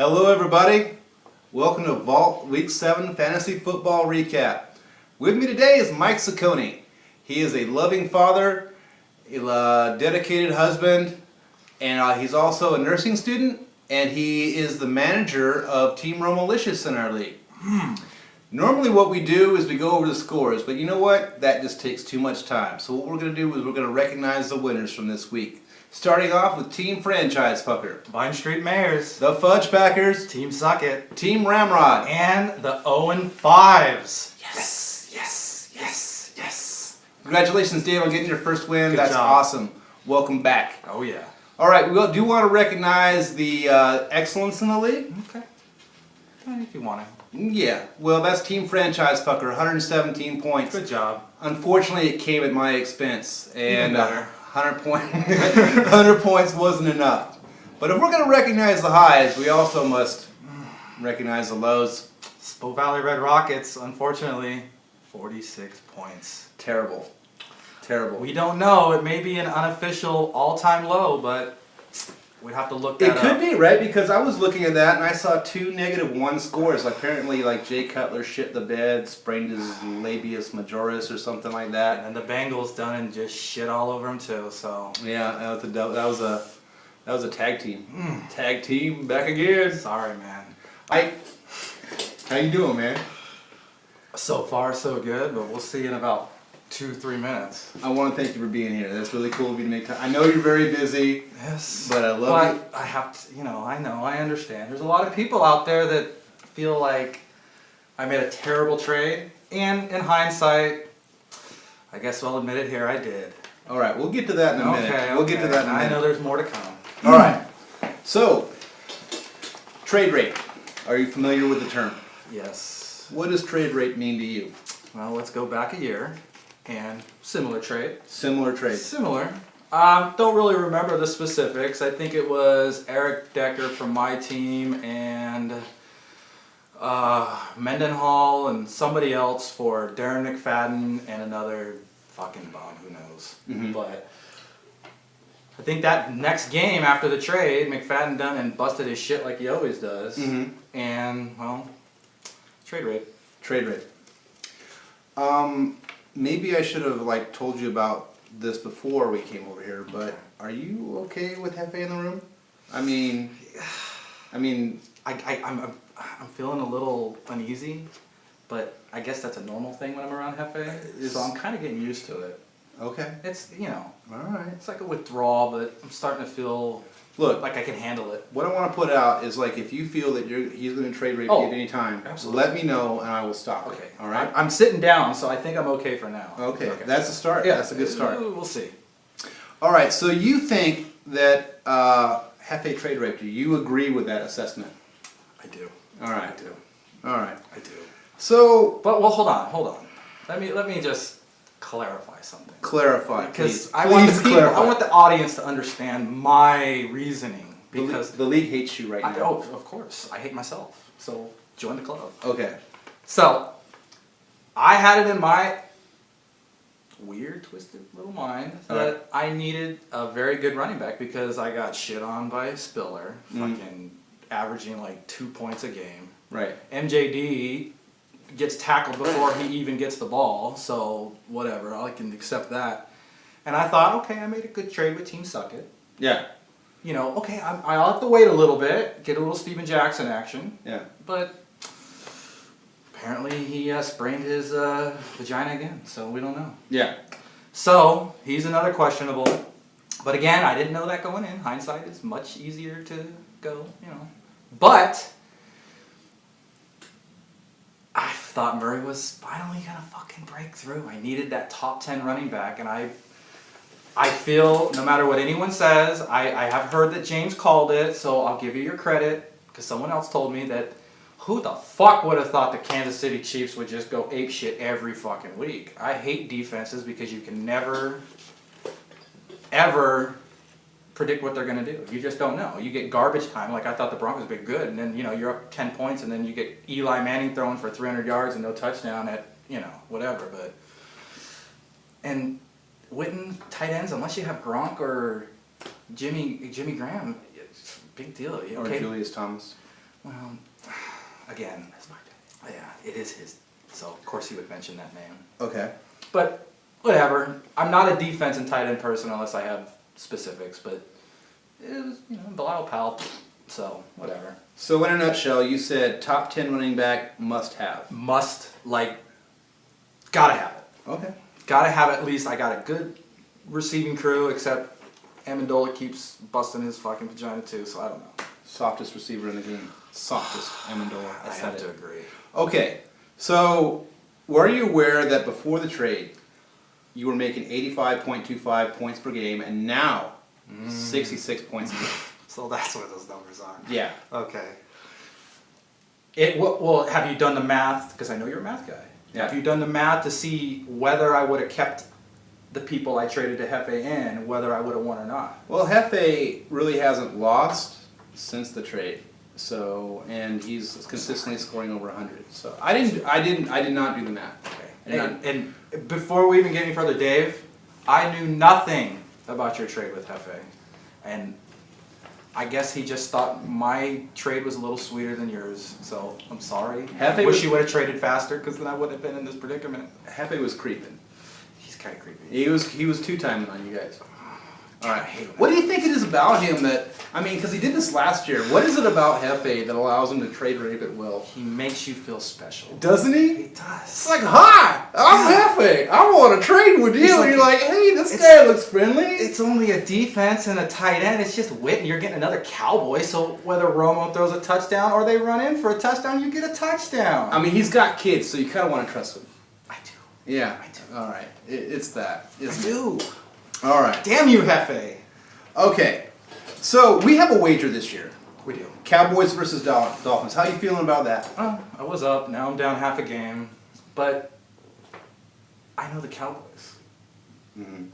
Hello everybody, welcome to Vault Week 7 Fantasy Football Recap. With me today is Mike Ciccone. He is a loving father, a dedicated husband, and he's also a nursing student, and he is the manager of Team Romo-licious in our league. Normally what we do is we go over the scores, but you know what? That just takes too much time. So what we're going to do is we're going to recognize the winners from this week. Starting off with Team Franchise Fucker. Vine Street Mayors. The Fudge Packers. Team Suck It. Team Ramrod. And the 0-5s. Yes, yes, yes, yes. Congratulations, Dave, on getting your first win. Good That's job. awesome. Welcome back. Oh, yeah. All right, we do want to recognize the excellence in the league. Okay. If you want to. Yeah, well, that's Team Franchise Fucker, 117 points. Good job. Unfortunately, it came at my expense, and Even better. 100 points wasn't enough. But if we're going to recognize the highs, we also must recognize the lows. Spo Valley Red Rockets, unfortunately, 46 points. Terrible. Terrible. We don't know. It may be an unofficial all-time low, but we'd have to look that It could up. be, right? Because I was looking at that and I saw 2 -1 scores. Like, apparently, like Jay Cutler shit the bed, sprained his labius majoris or something like that. And the Bengals done and just shit all over him too. So Yeah, that was a tag team. Tag team back again. sorry, man. How you doing, man? So far, so good, but we'll see in about 2-3 minutes. I want to thank you for being here. That's really cool of you to make time. I know you're very busy. Yes. But I love you. I have to, I understand. There's a lot of people out there that feel like I made a terrible trade. And in hindsight, I guess I'll admit it here, I did. All right, we'll get to that in a minute. Okay, We'll get to that in a minute. I know there's more to come. All right. So, trade rate. Are you familiar with the term? Yes. What does trade rate mean to you? Well, let's go back a year. And similar trade. Similar trade. Similar. Don't really remember the specifics. I think it was Eric Decker from my team and Mendenhall and somebody else for Darren McFadden and another fucking bum, who knows. But I think that next game after the trade, McFadden done and busted his shit like he always does. And, well, trade rate. Trade rate. Maybe I should have told you about this before we came over here, but are you okay with Hefe in the room? I'm feeling a little uneasy, but I guess that's a normal thing when I'm around Hefe. So I'm kind of getting used to it. Okay. It's, All right. it's like a withdrawal, but I'm starting to feel like I can handle it. What I want to put out is if you feel that he's going to trade rate you at any time, absolutely. Let me know and I will stop it. Okay. All right. I'm sitting down, so I think I'm okay for now. Okay. That's a start. Yeah, That's a good start. We'll see. All right. So you think that Hefe trade raped you? You agree with that assessment? I do. All right. I do. All right. I do. So, But hold on. Let me just clarify something. clarify, Because please. I want Please the people, clarify. I want the audience to understand my reasoning. Because the league hates you right now. oh, of course, I hate myself. So join the club. Okay. So I had it in my weird, twisted little mind that I needed a very good running back because I got shit on by Spiller, fucking averaging 2 points a game. Right. MJD gets tackled before he even gets the ball, so whatever, I can accept that. And I thought, okay, I made a good trade with Team Suck It. Yeah. Okay, I'll have to wait a little bit, get a little Steven Jackson action. Yeah. But apparently he sprained his vagina again, so we don't know. Yeah. So he's another questionable. But again, I didn't know that going in. Hindsight is much easier to go, But I thought Murray was finally going to fucking break through. I needed that top 10 running back, and I feel, no matter what anyone says, I have heard that James called it, so I'll give you your credit, because someone else told me that who the fuck would have thought the Kansas City Chiefs would just go ape shit every fucking week? I hate defenses because you can never, ever predict what they're going to do. You just don't know. You get garbage time, like I thought the Broncos would be good, and then, you're up 10 points, and then you get Eli Manning throwing for 300 yards and no touchdown at, whatever, but... And... Witten tight ends, unless you have Gronk or Jimmy Graham, it's a big deal. Or Julius Thomas. Well, again, yeah, it is his. So of course he would mention that name. Okay. But whatever. I'm not a defense and tight end person unless I have specifics. But it was, Bilal Powell. So whatever. So in a nutshell, you said top 10 running back must have. Gotta have it. Okay. Gotta have at least. I got a good receiving crew, except Amendola keeps busting his fucking vagina too. So I don't know. Softest receiver in the game. Softest Amendola. I have to agree. Okay. So were you aware that before the trade, you were making 85.25 points per game, and now 66 points a game? So that's what those numbers are. Yeah. Okay. Well, have you done the math? Because I know you're a math guy. Yeah. Have you done the math to see whether I would have kept the people I traded to Hefe in, whether I would have won or not? Well, Hefe really hasn't lost since the trade. So, and he's consistently scoring over 100. So I did not do the math. Okay. And before we even get any further, Dave, I knew nothing about your trade with Hefe, and I guess he just thought my trade was a little sweeter than yours. So I'm sorry. I wish you would have traded faster, because then I wouldn't have been in this predicament. Hefe was creeping. He's kind of creepy. He was two-timing on you guys. All right. What do you think it is about him that, because he did this last year. What is it about Hefe that allows him to trade rape at will? He makes you feel special. Doesn't he? He does. It's like, hi, I'm Hefe. I want to trade with you. And you're like, hey, this guy looks friendly. It's only a defense and a tight end. It's just wit, and you're getting another Cowboy. So whether Romo throws a touchdown or they run in for a touchdown, you get a touchdown. He's got kids, so you kind of want to trust him. I do. Yeah. I do. All right. It's that. I do. All right. Damn you, Hefe. Okay. So we have a wager this year. We do. Cowboys versus Dolphins. How you feeling about that? I was up. Now I'm down half a game. But I know the Cowboys. Mm-hmm.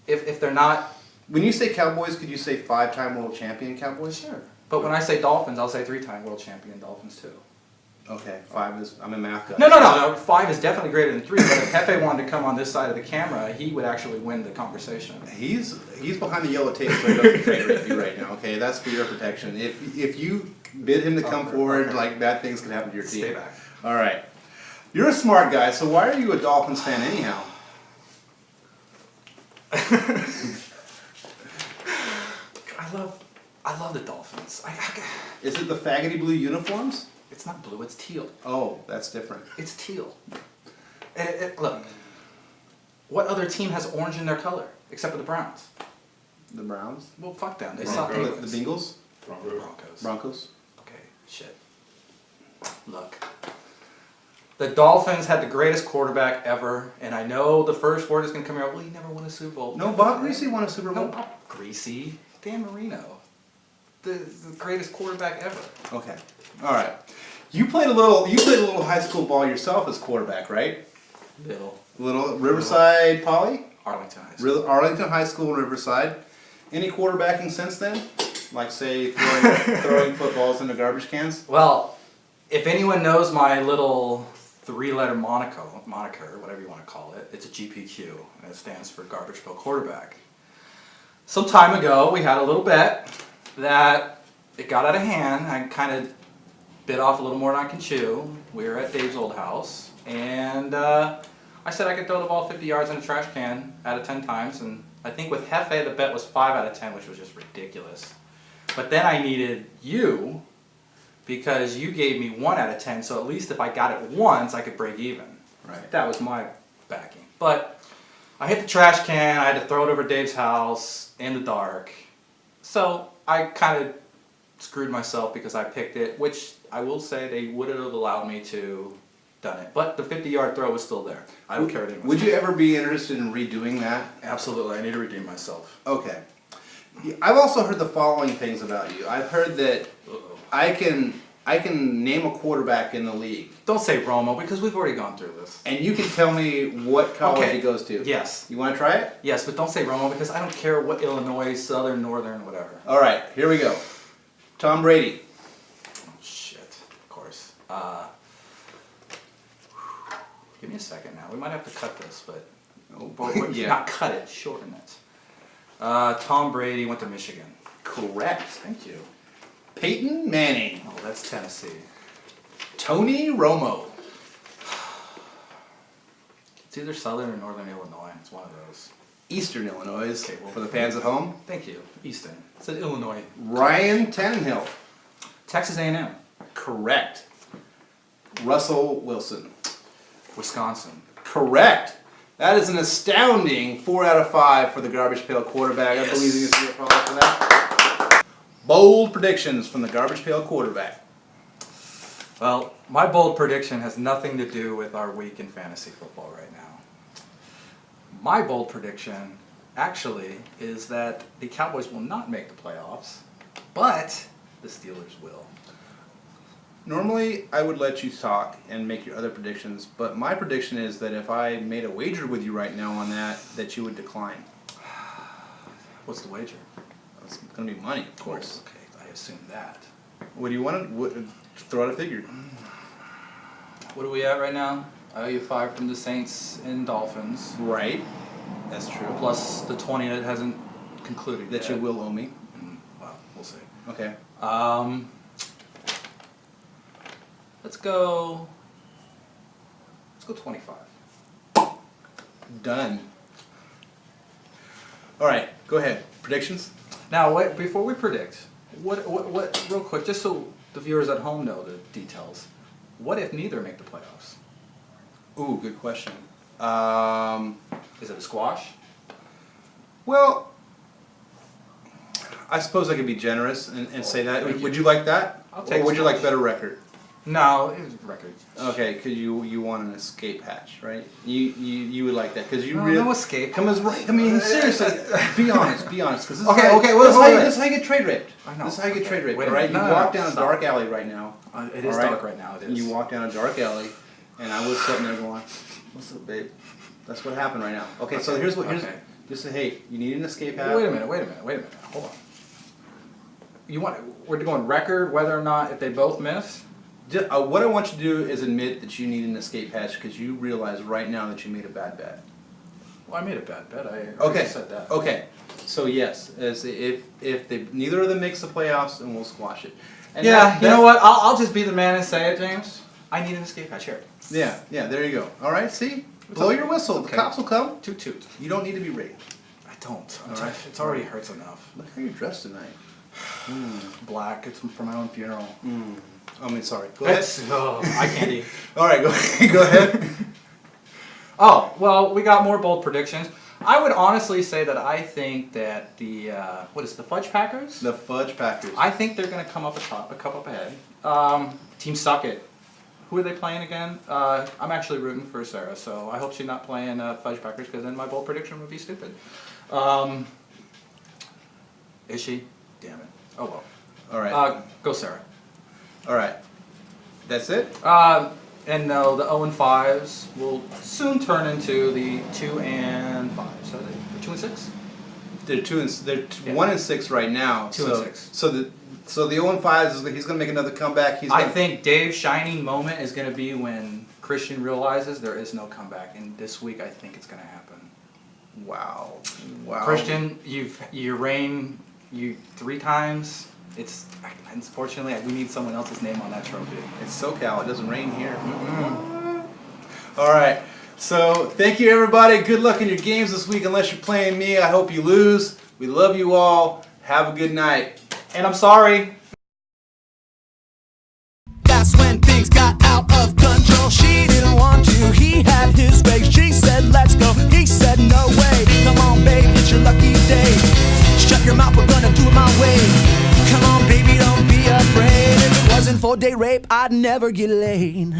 If they're not... When you say Cowboys, could you say 5-time world champion Cowboys? Sure. But when I say Dolphins, I'll say 3-time world champion Dolphins too. Okay, 5 is... I'm a math guy. No. 5 is definitely greater than 3. But if Hefe wanted to come on this side of the camera, he would actually win the conversation. He's behind the yellow tape, so he doesn't trade with you right now. Okay, that's for your protection. If you bid him to come forward, bad things can happen to your team. Stay back. All right. You're a smart guy, so why are you a Dolphins fan anyhow? I love the Dolphins. Is it the faggoty blue uniforms? It's not blue. It's teal. Oh, that's different. It's teal. Look, what other team has orange in their color except for the Browns? The Browns? Well, fuck them. They The suck. Bengals? Broncos. Broncos? Okay, shit. Look. The Dolphins had the greatest quarterback ever, and I know the first word is going to come out, well, he never won a Super Bowl. No, Bob Greasy won a Super Bowl. No, Bob Greasy. Dan Marino. The greatest quarterback ever. Okay. All right. You played a little high school ball yourself as quarterback, right? Little Riverside Poly? Arlington High School. Arlington High School in Riverside. Any quarterbacking since then? Like, say, throwing footballs into garbage cans? Well, if anyone knows my little 3-letter moniker, whatever you want to call it, it's a GPQ, and it stands for Garbage Pail Quarterback. Some time ago, we had a little bet that it got out of hand. I kind of bit off a little more than I can chew. We were at Dave's old house, and I said I could throw the ball 50 yards in a trash can out of 10 times, and I think with Hefe, the bet was 5 out of 10, which was just ridiculous. But then I needed you, because you gave me 1 out of 10, so at least if I got it once, I could break even. Right. That was my backing. But I hit the trash can, I had to throw it over Dave's house in the dark. So I kind of screwed myself because I picked it, which I will say they would have allowed me to done it. But the 50-yard throw was still there. I don't care what anyone Would says. you ever be interested in redoing that? Absolutely. I need to redeem myself. Okay. I've also heard the following things about you. I've heard that I can name a quarterback in the league. Don't say Romo, because we've already gone through this. And you can tell me what college he goes to. Yes. You want to try it? Yes, but don't say Romo, because I don't care what Illinois, Southern, Northern, whatever. All right, here we go. Tom Brady. Oh, shit. Of course. Give me a second now. We might have to cut this, but... Yeah. Not cut it, shorten it. Tom Brady went to Michigan. Correct. Thank you. Peyton Manning. Oh, that's Tennessee. Tony Romo. It's either Southern or Northern Illinois. It's one of those. Eastern Illinois, Okay, well, for the fans at home. Thank you. Easton. It said Illinois. Ryan Tannehill. Texas A&M. Correct. Russell Wilson. Wisconsin. Correct. That is an astounding 4 out of 5 for the garbage pail quarterback. Yes. I believe you can see a problem for that. Bold predictions from the garbage pail quarterback. Well, my bold prediction has nothing to do with our week in fantasy football right now. My bold prediction, actually, is that the Cowboys will not make the playoffs, but the Steelers will. Normally, I would let you talk and make your other predictions, but my prediction is that if I made a wager with you right now on that you would decline. What's the wager? It's going to be money, of course. Okay, I assume that. What do you want to throw out a figure? What are we at right now? I owe you 5 from the Saints and Dolphins. Right. That's true. Plus the 20 that hasn't concluded That yet. you will owe me. Well, we'll see. Okay. Let's go 25. Done. All right. Go ahead. Predictions? Now, wait, before we predict, what, real quick, just so the viewers at home know the details, what if neither make the playoffs? Ooh, good question. Is it a squash? Well, I suppose I could be generous and say that. Would you like that? I'll take Or would you squash. like better record? No, it was record. Okay, because you want an escape hatch, right? You would like that because you No, really no escape. Come as right. I mean, seriously, be honest, because this is Okay, how, okay, well, this is how you get trade raped. I know. This is how you get Okay, trade raped. wait a All right, minute. you No, walk no, down a stop. dark alley right now. It is all right? dark right now. It is. You walk down a dark alley, and I was sitting there going, "What's up, babe?" That's what happened right now. Okay, so here's Okay. just say, hey, you need an escape hatch. Wait a minute. Hold on. We're going record whether or not if they both miss? What I want you to do is admit that you need an escape hatch because you realize right now that you made a bad bet. Well, I made a bad bet. I Okay. said that. Okay. So yes, as if neither of them makes the playoffs, and we'll squash it. And Yeah, you know what? I'll just be the man and say it, James. I need an escape hatch here. Yeah. There you go. All right. See, blow your whistle. Okay. The cops will come. Toot toot. You don't need to be raped. I don't. All right. It's already hurts enough. Look how you're dressed tonight. Black. It's for my own funeral. I mean, sorry. Go ahead. Eye candy. All right. Go ahead. Oh, well, we got more bold predictions. I would honestly say that I think that the Fudge Packers? The Fudge Packers. I think they're going to come up a cup up ahead. Team Suck It. Who are they playing again? I'm actually rooting for Sarah, so I hope she's not playing Fudge Packers because then my bold prediction would be stupid. Is she? Damn it. Oh well. All right. Go Sarah. All right. That's it. And no, the 0-5s will soon turn into the 2-5. So they're 2-6. They're 1 and 6 right now. 2 and 6. So the 0-5 is he's going to make another comeback. I think Dave's shining moment is going to be when Christian realizes there is no comeback, and this week I think it's going to happen. Wow. Christian, you reign 3 times. It's unfortunately we need someone else's name on that trophy. It's SoCal. It doesn't rain here. All right. So thank you, everybody. Good luck in your games this week. Unless you're playing me, I hope you lose. We love you all. Have a good night. And I'm sorry. That's when things got out of control. She didn't want to, he had his way. She said, let's go. He said, no way. Come on, babe, it's your lucky day. Shut your mouth, we're gonna do it my way. Come on, baby, don't be afraid. If it wasn't for day rape, I'd never get laid.